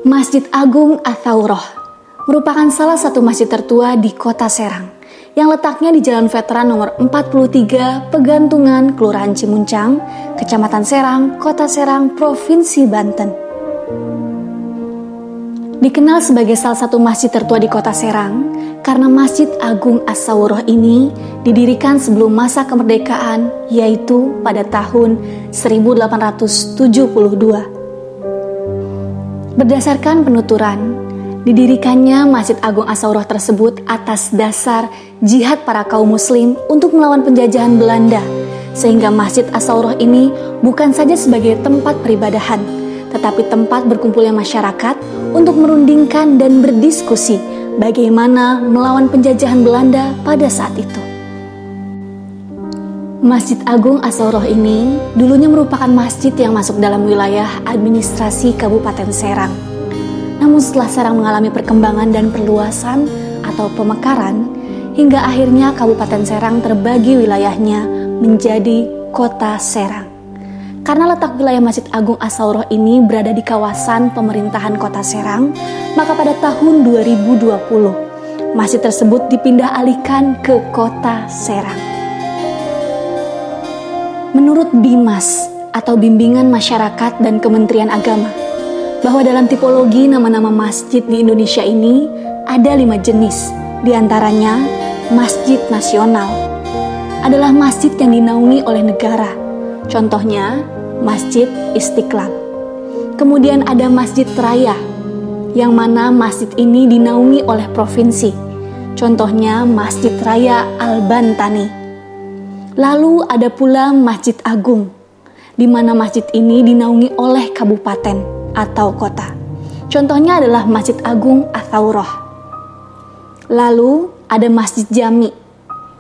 Masjid Agung Ats-Tsaurah merupakan salah satu masjid tertua di Kota Serang yang letaknya di Jalan Veteran nomor 43, Pegantungan, Kelurahan Cimuncang, Kecamatan Serang, Kota Serang, Provinsi Banten. Dikenal sebagai salah satu masjid tertua di Kota Serang karena Masjid Agung Ats-Tsaurah ini didirikan sebelum masa kemerdekaan, yaitu pada tahun 1872. Berdasarkan penuturan, didirikannya Masjid Agung Ats-Tsaurah tersebut atas dasar jihad para kaum muslim untuk melawan penjajahan Belanda, sehingga Masjid Ats-Tsaurah ini bukan saja sebagai tempat peribadahan, tetapi tempat berkumpulnya masyarakat untuk merundingkan dan berdiskusi bagaimana melawan penjajahan Belanda pada saat itu. Masjid Agung Ats-Tsaurah ini dulunya merupakan masjid yang masuk dalam wilayah administrasi Kabupaten Serang. Namun setelah Serang mengalami perkembangan dan perluasan atau pemekaran, hingga akhirnya Kabupaten Serang terbagi wilayahnya menjadi Kota Serang. Karena letak wilayah Masjid Agung Ats-Tsaurah ini berada di kawasan pemerintahan Kota Serang, maka pada tahun 2020, masjid tersebut dipindah alihkan ke Kota Serang. Menurut BIMAS atau Bimbingan Masyarakat dan Kementerian Agama, bahwa dalam tipologi nama-nama masjid di Indonesia ini ada 5 jenis. Di antaranya, masjid nasional adalah masjid yang dinaungi oleh negara. Contohnya, Masjid Istiqlal. Kemudian ada masjid raya, yang mana masjid ini dinaungi oleh provinsi. Contohnya, Masjid Raya Al-Bantani. Lalu ada pula Masjid Agung, di mana masjid ini dinaungi oleh kabupaten atau kota. Contohnya adalah Masjid Agung Ats-Tsaurah. Lalu ada Masjid Jami,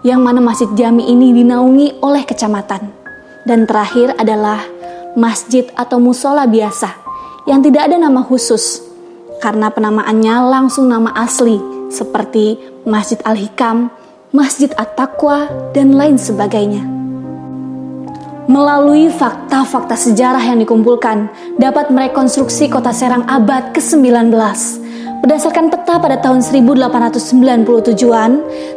yang mana Masjid Jami ini dinaungi oleh kecamatan. Dan terakhir adalah masjid atau musola biasa, yang tidak ada nama khusus, karena penamaannya langsung nama asli, seperti Masjid Al-Hikam, Masjid At-Taqwa, dan lain sebagainya. Melalui fakta-fakta sejarah yang dikumpulkan, dapat merekonstruksi Kota Serang abad ke-19. Berdasarkan peta pada tahun 1897-an,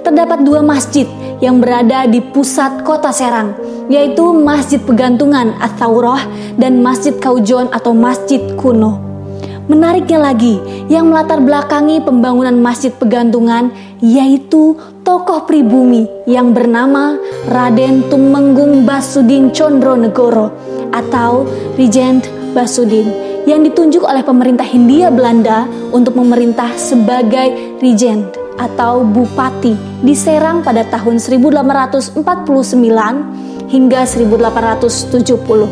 terdapat 2 masjid yang berada di pusat Kota Serang, yaitu Masjid Pegantungan Ats-Tsaurah dan Masjid Kaujon atau Masjid Kuno. Menariknya lagi, yang melatar belakangi pembangunan Masjid Pegantungan yaitu tokoh pribumi yang bernama Raden Tumenggung Basudin Condronegoro atau Regent Basudin, yang ditunjuk oleh pemerintah Hindia Belanda untuk memerintah sebagai regent atau bupati di Serang pada tahun 1849 hingga 1870.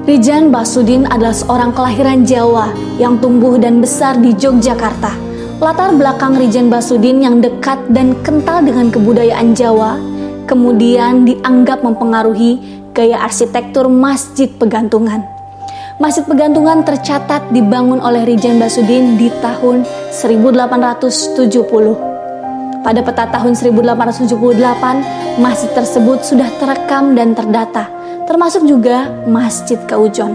Regent Basudin adalah seorang kelahiran Jawa yang tumbuh dan besar di Yogyakarta. Latar belakang Regent Basudin yang dekat dan kental dengan kebudayaan Jawa kemudian dianggap mempengaruhi gaya arsitektur Masjid Pegantungan. Masjid Pegantungan tercatat dibangun oleh Regent Basudin di tahun 1870. Pada peta tahun 1878, masjid tersebut sudah terekam dan terdata, termasuk juga Masjid Kaujon.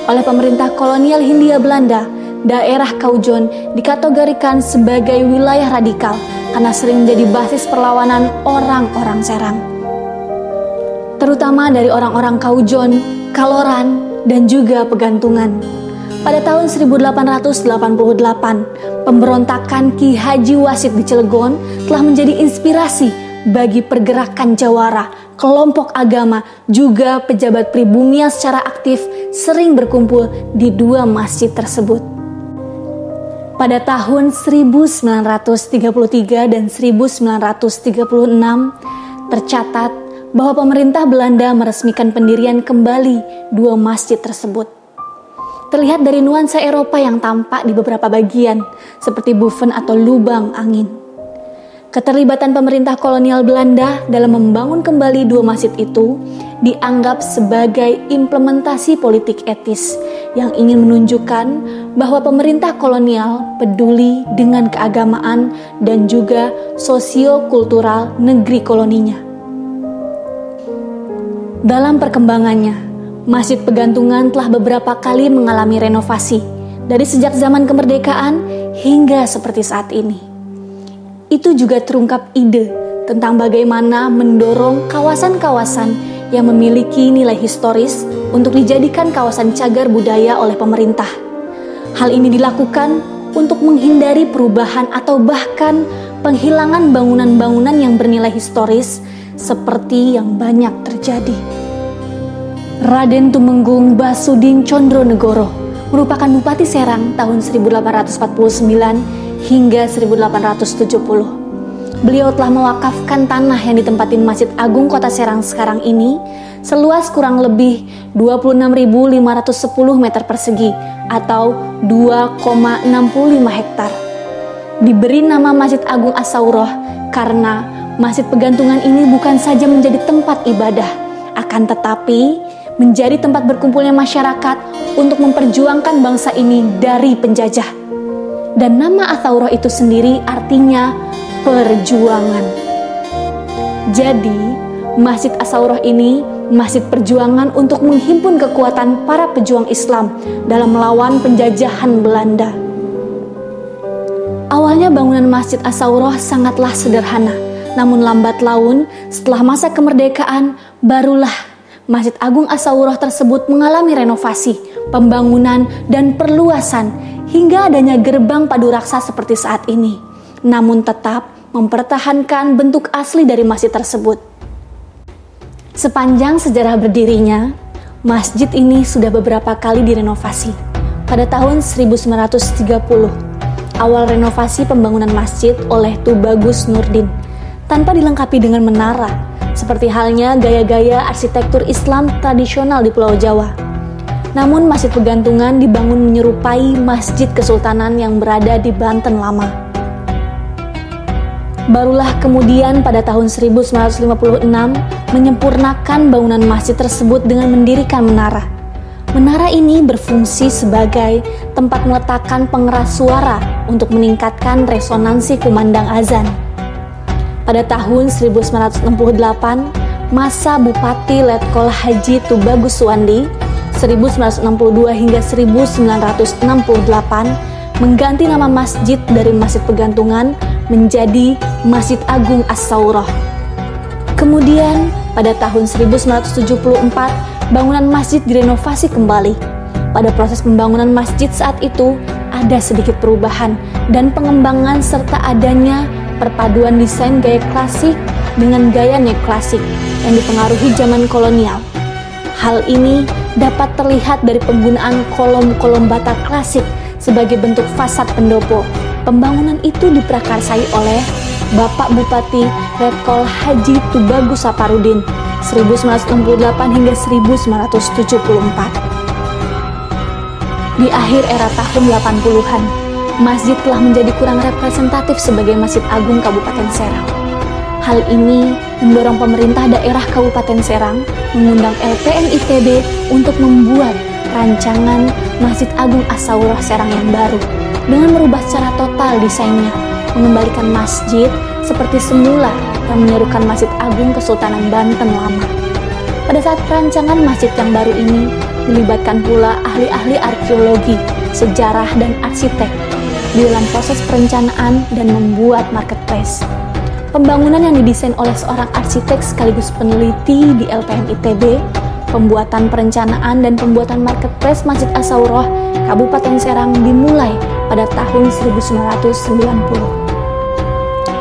Oleh pemerintah kolonial Hindia Belanda, daerah Kaujon dikategorikan sebagai wilayah radikal karena sering menjadi basis perlawanan orang-orang Serang, terutama dari orang-orang Kaujon, Kaloran, dan juga Pegantungan. Pada tahun 1888, pemberontakan Ki Haji Wasit di Cilegon telah menjadi inspirasi bagi pergerakan jawara, kelompok agama, juga pejabat pribumi yang secara aktif sering berkumpul di 2 masjid tersebut. Pada tahun 1933 dan 1936, tercatat bahwa pemerintah Belanda meresmikan pendirian kembali 2 masjid tersebut. Terlihat dari nuansa Eropa yang tampak di beberapa bagian, seperti buffen atau lubang angin. Keterlibatan pemerintah kolonial Belanda dalam membangun kembali 2 masjid itu dianggap sebagai implementasi politik etis yang ingin menunjukkan bahwa pemerintah kolonial peduli dengan keagamaan dan juga sosio-kultural negeri koloninya. Dalam perkembangannya, Masjid Pegantungan telah beberapa kali mengalami renovasi, dari sejak zaman kemerdekaan hingga seperti saat ini. Itu juga terungkap ide tentang bagaimana mendorong kawasan-kawasan yang memiliki nilai historis untuk dijadikan kawasan cagar budaya oleh pemerintah. Hal ini dilakukan untuk menghindari perubahan atau bahkan penghilangan bangunan-bangunan yang bernilai historis seperti yang banyak terjadi. Raden Tumenggung Basuding Condronegoro merupakan Bupati Serang tahun 1849 hingga 1870. Beliau telah mewakafkan tanah yang ditempati Masjid Agung Kota Serang sekarang ini seluas kurang lebih 26.510 meter persegi atau 2,65 hektar. Diberi nama Masjid Agung As-Sauroh karena masjid pegantungan ini bukan saja menjadi tempat ibadah, akan tetapi menjadi tempat berkumpulnya masyarakat untuk memperjuangkan bangsa ini dari penjajah. Dan nama As-Sauroh itu sendiri artinya perjuangan. Jadi, Masjid As-Sauroh ini masjid perjuangan untuk menghimpun kekuatan para pejuang Islam dalam melawan penjajahan Belanda. Awalnya bangunan Masjid As-Sauroh sangatlah sederhana, namun lambat laun setelah masa kemerdekaan barulah Masjid Agung As-Sauroh tersebut mengalami renovasi, pembangunan, dan perluasan hingga adanya gerbang padu raksa seperti saat ini. Namun tetap mempertahankan bentuk asli dari masjid tersebut. Sepanjang sejarah berdirinya, masjid ini sudah beberapa kali direnovasi. Pada tahun 1930, awal renovasi pembangunan masjid oleh Tubagus Nurdin, tanpa dilengkapi dengan menara, seperti halnya gaya-gaya arsitektur Islam tradisional di Pulau Jawa. Namun masjid pegantungan dibangun menyerupai masjid kesultanan yang berada di Banten lama. Barulah kemudian pada tahun 1956 menyempurnakan bangunan masjid tersebut dengan mendirikan menara. Menara ini berfungsi sebagai tempat meletakkan pengeras suara untuk meningkatkan resonansi kumandang azan. Pada tahun 1968, masa Bupati Letkol Haji Tubagus Suwandi 1962 hingga 1968 mengganti nama masjid dari Masjid Pegantungan menjadi Masjid Agung As-Sauroh. Kemudian pada tahun 1974 bangunan masjid direnovasi kembali. Pada proses pembangunan masjid saat itu ada sedikit perubahan dan pengembangan serta adanya perpaduan desain gaya klasik dengan gaya neoklasik yang dipengaruhi zaman kolonial. Hal ini dapat terlihat dari penggunaan kolom-kolom bata klasik sebagai bentuk fasad pendopo. Pembangunan itu diprakarsai oleh Bapak Bupati Letkol Haji Tubagus Saparudin 1968 hingga 1974. Di akhir era tahun 80-an, masjid telah menjadi kurang representatif sebagai Masjid Agung Kabupaten Serang. Hal ini mendorong pemerintah daerah Kabupaten Serang mengundang LPM ITB untuk membuat rancangan Masjid Agung As-Sauroh Serang yang baru dengan merubah secara total desainnya, mengembalikan masjid seperti semula yang menyerukan Masjid Agung Kesultanan Banten lama. Pada saat perancangan masjid yang baru ini dilibatkan pula ahli-ahli arkeologi, sejarah, dan arsitek di dalam proses perencanaan dan membuat marketplace. Pembangunan yang didesain oleh seorang arsitek sekaligus peneliti di LPM ITB, pembuatan perencanaan dan pembuatan marketplace Masjid As-Sauroh Kabupaten Serang dimulai pada tahun 1990.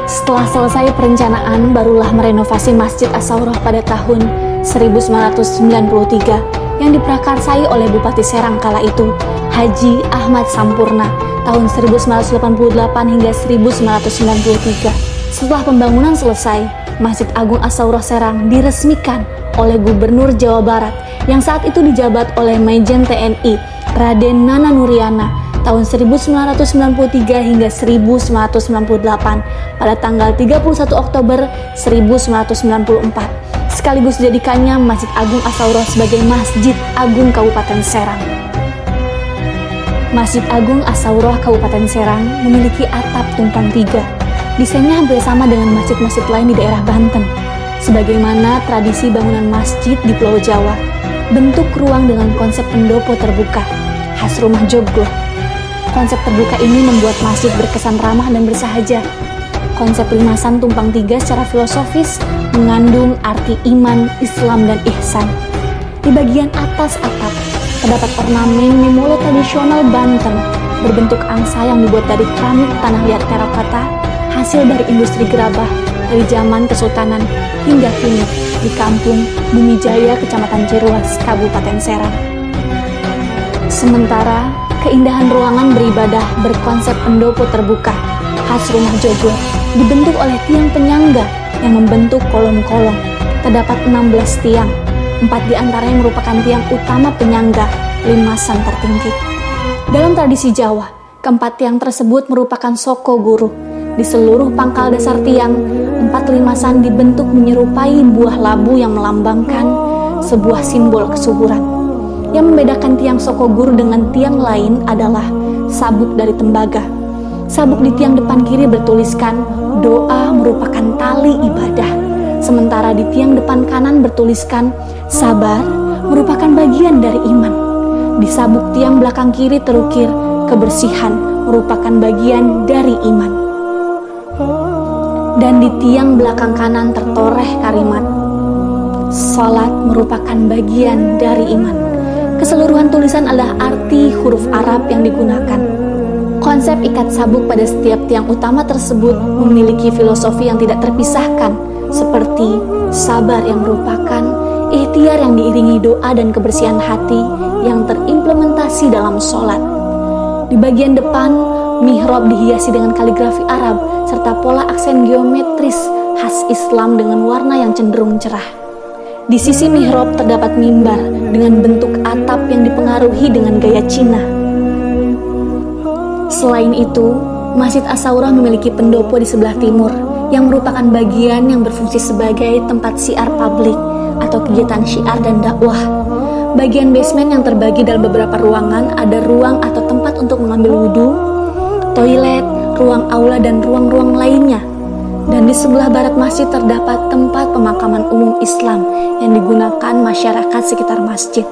Setelah selesai perencanaan, barulah merenovasi Masjid As-Sauroh pada tahun 1993 yang diprakarsai oleh Bupati Serang kala itu, Haji Ahmad Sampurna, tahun 1988 hingga 1993. Setelah pembangunan selesai, Masjid Agung As-Sauroh Serang diresmikan oleh Gubernur Jawa Barat yang saat itu dijabat oleh Majen TNI Raden Nana Nuryana tahun 1993 hingga 1998 pada tanggal 31 Oktober 1994, sekaligus dijadikannya Masjid Agung As-Sauroh sebagai Masjid Agung Kabupaten Serang. Masjid Agung As-Sauroh Kabupaten Serang memiliki atap tumpang tiga. Desainnya hampir sama dengan masjid-masjid lain di daerah Banten. Sebagaimana tradisi bangunan masjid di Pulau Jawa, bentuk ruang dengan konsep pendopo terbuka, khas rumah joglo. Konsep terbuka ini membuat masjid berkesan ramah dan bersahaja. Konsep limasan tumpang tiga secara filosofis mengandung arti iman, Islam, dan ihsan. Di bagian atas atap terdapat ornamen memolo tradisional Banten berbentuk angsa yang dibuat dari keramik tanah liat terakota hasil dari industri gerabah dari zaman Kesultanan hingga kini di kampung Bumi Jaya, Kecamatan Ciruas, Kabupaten Serang. Sementara keindahan ruangan beribadah berkonsep pendopo terbuka khas rumah Joglo dibentuk oleh tiang penyangga yang membentuk kolom-kolom. Terdapat 16 tiang, 4 diantaranya merupakan tiang utama penyangga limasan tertinggi. Dalam tradisi Jawa, keempat tiang tersebut merupakan soko guru. Di seluruh pangkal dasar tiang, 4 limasan dibentuk menyerupai buah labu yang melambangkan sebuah simbol kesuburan. Yang membedakan tiang soko guru dengan tiang lain adalah sabuk dari tembaga. Sabuk di tiang depan kiri bertuliskan doa merupakan tali ibadah. Sementara di tiang depan kanan bertuliskan sabar merupakan bagian dari iman. Di sabuk tiang belakang kiri terukir kebersihan merupakan bagian dari iman. Dan di tiang belakang kanan tertoreh kalimat salat merupakan bagian dari iman. Keseluruhan tulisan adalah arti huruf Arab yang digunakan. Konsep ikat sabuk pada setiap tiang utama tersebut memiliki filosofi yang tidak terpisahkan, seperti sabar yang merupakan ikhtiar yang diiringi doa dan kebersihan hati yang terimplementasi dalam sholat. Di bagian depan, mihrab dihiasi dengan kaligrafi Arab serta pola aksen geometris khas Islam dengan warna yang cenderung cerah. Di sisi mihrab terdapat mimbar dengan bentuk atap yang dipengaruhi dengan gaya Cina. Selain itu, Masjid As-Saurah memiliki pendopo di sebelah timur yang merupakan bagian yang berfungsi sebagai tempat syiar publik atau kegiatan syiar dan dakwah. Bagian basement yang terbagi dalam beberapa ruangan ada ruang atau tempat untuk mengambil wudhu, toilet, ruang aula, dan ruang-ruang lainnya. Dan di sebelah barat masjid terdapat tempat pemakaman umum Islam yang digunakan masyarakat sekitar masjid.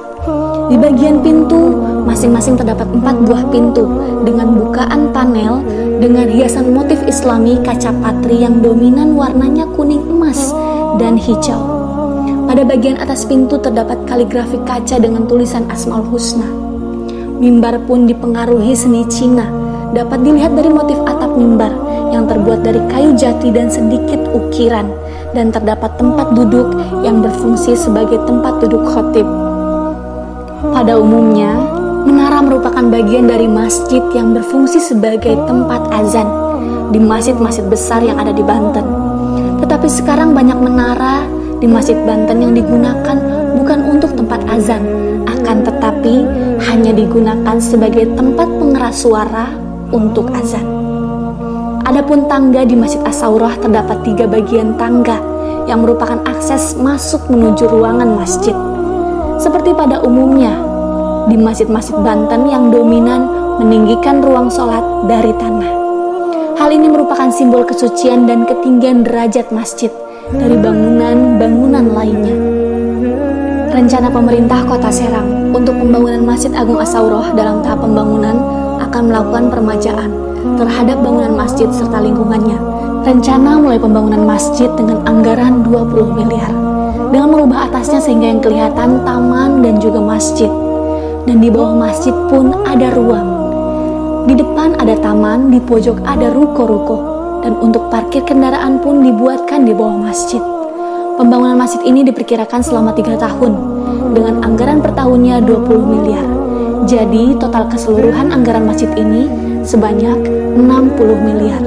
Di bagian pintu, masing-masing terdapat 4 buah pintu dengan bukaan panel dengan hiasan motif Islami kaca patri yang dominan warnanya kuning emas dan hijau. Pada bagian atas pintu terdapat kaligrafi kaca dengan tulisan Asmaul Husna. Mimbar pun dipengaruhi seni Cina. Dapat dilihat dari motif atap mimbar yang terbuat dari kayu jati dan sedikit ukiran, dan terdapat tempat duduk yang berfungsi sebagai tempat duduk khotib. Pada umumnya, menara merupakan bagian dari masjid yang berfungsi sebagai tempat azan di masjid-masjid besar yang ada di Banten. Tetapi sekarang banyak menara di Masjid Banten yang digunakan bukan untuk tempat azan, akan tetapi hanya digunakan sebagai tempat pengeras suara untuk azan. Adapun tangga di Masjid As-Saurah terdapat 3 bagian tangga yang merupakan akses masuk menuju ruangan masjid. Seperti pada umumnya di masjid-masjid Banten yang dominan meninggikan ruang sholat dari tanah. Hal ini merupakan simbol kesucian dan ketinggian derajat masjid dari bangunan-bangunan lainnya. Rencana pemerintah Kota Serang untuk pembangunan Masjid Agung As-Saurah dalam tahap pembangunan akan melakukan peremajaan terhadap bangunan masjid serta lingkungannya. Rencana mulai pembangunan masjid dengan anggaran 20 miliar dengan merubah atasnya sehingga yang kelihatan taman dan juga masjid. Dan di bawah masjid pun ada ruang. Di depan ada taman, di pojok ada ruko-ruko, dan untuk parkir kendaraan pun dibuatkan di bawah masjid. Pembangunan masjid ini diperkirakan selama 3 tahun dengan anggaran per tahunnya 20 miliar. Jadi total keseluruhan anggaran masjid ini sebanyak 60 miliar.